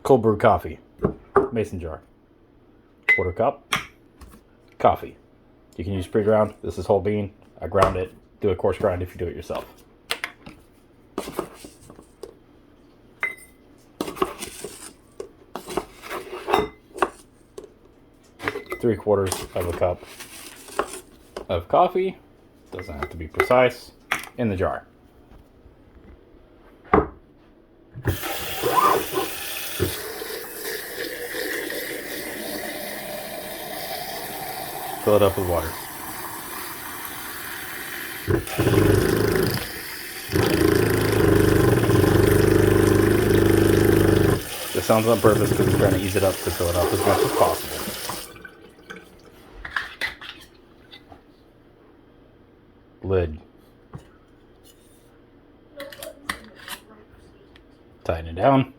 Cold brew coffee, mason jar, quarter cup, coffee. You can use pre-ground. This is whole bean. I ground it. Do a coarse grind if you do it yourself. Three-quarters of a cup of coffee. Doesn't have to be precise. In the jar. Fill it up with water. This sounds on purpose because I'm trying to ease it up to fill it up as much as possible. Lid. Tighten it down.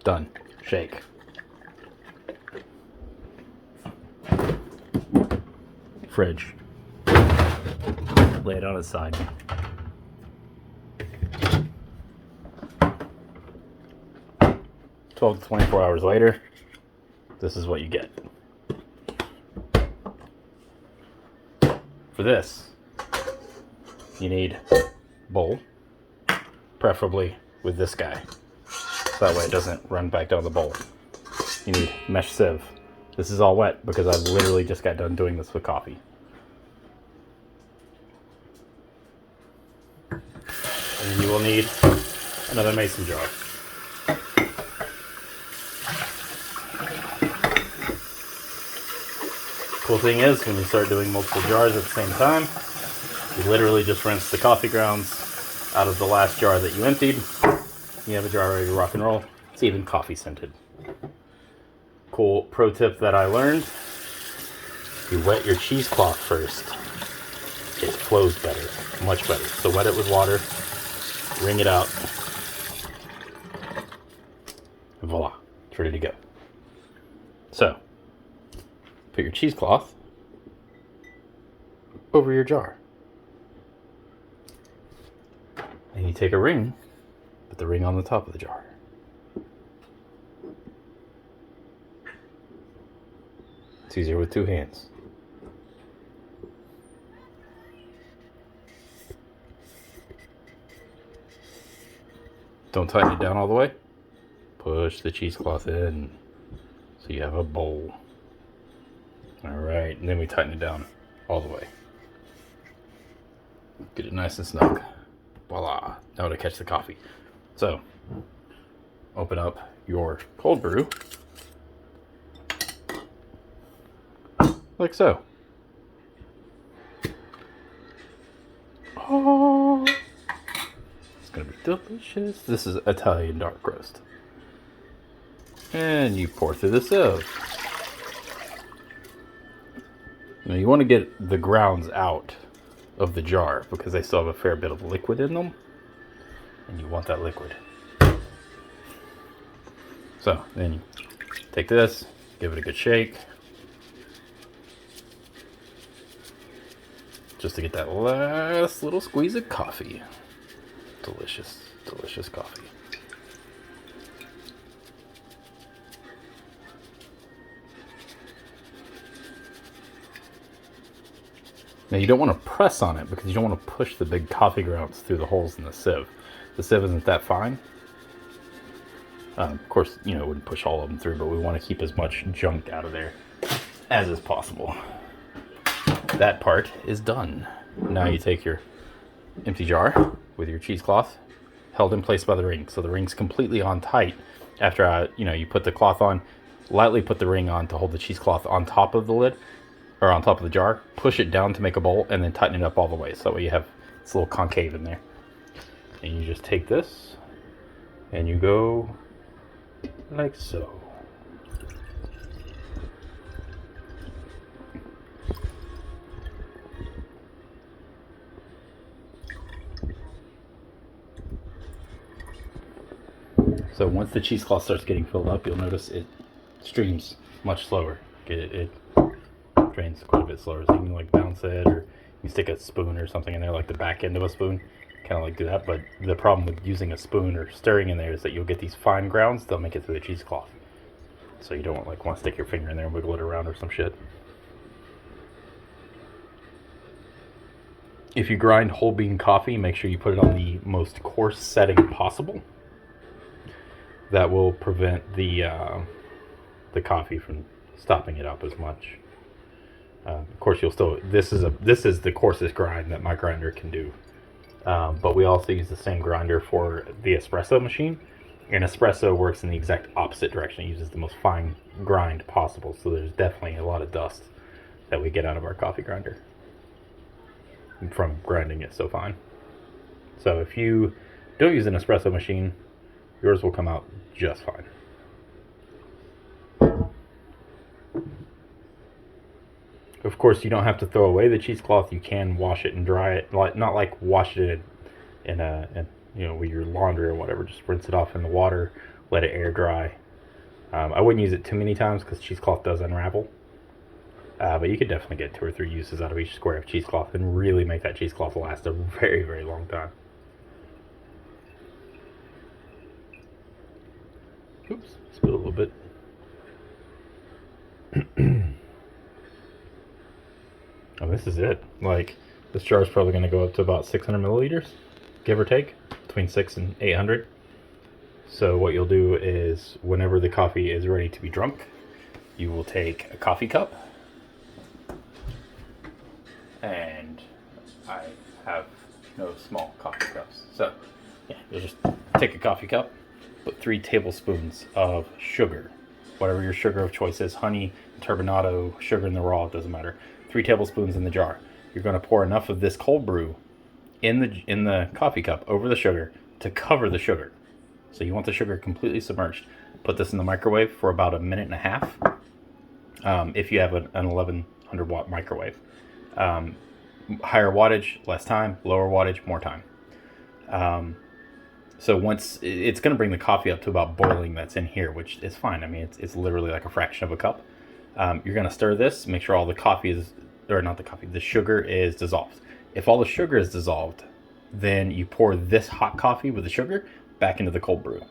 Done. Shake. Fridge. Lay it on its side. "12 to 24 hours later, this is what you get. For this, you need a bowl, preferably with this guy, so that way it doesn't run back down the bowl. You need mesh sieve. This is all wet because I literally just got done doing this with coffee. And you will need another mason jar. Cool thing is, when you start doing multiple jars at the same time, you literally just rinse the coffee grounds out of the last jar that you emptied. You have a jar ready to rock and roll. It's even coffee scented. Cool pro tip that I learned: you wet your cheesecloth first. It flows better, much better. So wet it with water, wring it out, and voila, it's ready to go. So, put your cheesecloth over your jar. And you take a ring, put the ring on the top of the jar. It's easier with two hands. Don't tighten it down all the way. Push the cheesecloth in so you have a bowl. Alright, and then we tighten it down all the way. Get it nice and snug. Voila, now to catch the coffee. So, open up your cold brew, like so. Oh, it's gonna be delicious. This is Italian dark roast. And you pour through the sieve. Now you want to get the grounds out of the jar because they still have a fair bit of liquid in them, and you want that liquid. So then you take this, give it a good shake, just to get that last little squeeze of coffee. Delicious, delicious coffee. Now you don't want to press on it because you don't want to push the big coffee grounds through the holes in the sieve. The sieve isn't that fine. Of course, you know, it wouldn't push all of them through, but we want to keep as much junk out of there as is possible. That part is done. Now you take your empty jar with your cheesecloth held in place by the ring. So the ring's completely on tight. After you put the cloth on, lightly put the ring on to hold the cheesecloth on top of the lid, or on top of the jar, push it down to make a bowl, and then tighten it up all the way. So that way you have this little concave in there. And you just take this, and you go like so. So once the cheesecloth starts getting filled up, you'll notice it streams much slower. It drains quite a bit slower. So you can like bounce it, or you stick a spoon or something in there, like the back end of a spoon, kind of like do that. But the problem with using a spoon or stirring in there is that you'll get these fine grounds. They'll make it through the cheesecloth. So you don't want to stick your finger in there and wiggle it around or some shit. If you grind whole bean coffee, make sure you put it on the most coarse setting possible. That will prevent the coffee from stopping it up as much. Of course, you'll still. This is the coarsest grind that my grinder can do. But we also use the same grinder for the espresso machine. And espresso works in the exact opposite direction. It uses the most fine grind possible. So there's definitely a lot of dust that we get out of our coffee grinder from grinding it so fine. So if you don't use an espresso machine, yours will come out just fine. Of course, you don't have to throw away the cheesecloth. You can wash it and dry it. Not like wash it in with your laundry or whatever. Just rinse it off in the water, let it air dry. I wouldn't use it too many times because cheesecloth does unravel. But you could definitely get 2 or 3 uses out of each square of cheesecloth and really make that cheesecloth last a very, very long time. Oops, spilled a little bit. Oh, this is it. Like, this jar is probably going to go up to about 600 milliliters, give or take, between 600 and 800. So what you'll do is, whenever the coffee is ready to be drunk, you will take a coffee cup. And I have no small coffee cups. So, yeah, you'll just take a coffee cup, put 3 tablespoons of sugar, whatever your sugar of choice is, honey, turbinado, sugar in the raw, it doesn't matter. 3 tablespoons in the jar. You're going to pour enough of this cold brew in the coffee cup over the sugar to cover the sugar. So you want the sugar completely submerged. Put this in the microwave for about 1.5 minutes. If you have an 1100 watt microwave. Higher wattage, less time. Lower wattage, more time. So once it's going to bring the coffee up to about boiling, that's in here, which is fine. I mean, it's literally like a fraction of a cup. You're going to stir this, make sure all the coffee is, or not the coffee, the sugar is dissolved. If all the sugar is dissolved, then you pour this hot coffee with the sugar back into the cold brew.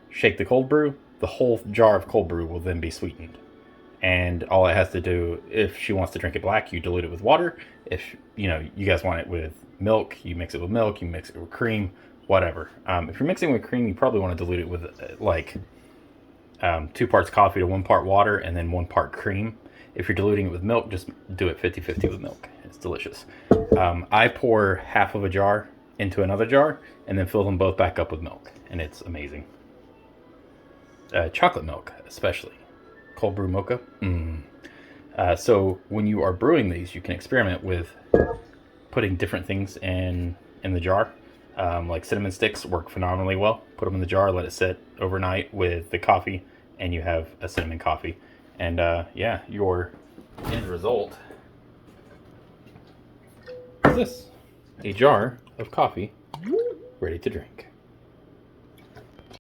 Shake the cold brew. The whole jar of cold brew will then be sweetened. And all it has to do, if she wants to drink it black, you dilute it with water. If you guys want it with milk, you mix it with milk. You mix it with cream, whatever. If you're mixing with cream, you probably want to dilute it with 2 parts coffee to 1 part water, and then 1 part cream. If you're diluting it with milk, just do it 50-50 with milk. It's delicious. I pour half of a jar into another jar and then fill them both back up with milk, and it's amazing. Chocolate milk, especially. Cold brew mocha. So when you are brewing these, you can experiment with putting different things in the jar. Like cinnamon sticks work phenomenally well. Put them in the jar, let it sit overnight with the coffee, and you have a cinnamon coffee. And yeah, your end result is this: a jar of coffee ready to drink.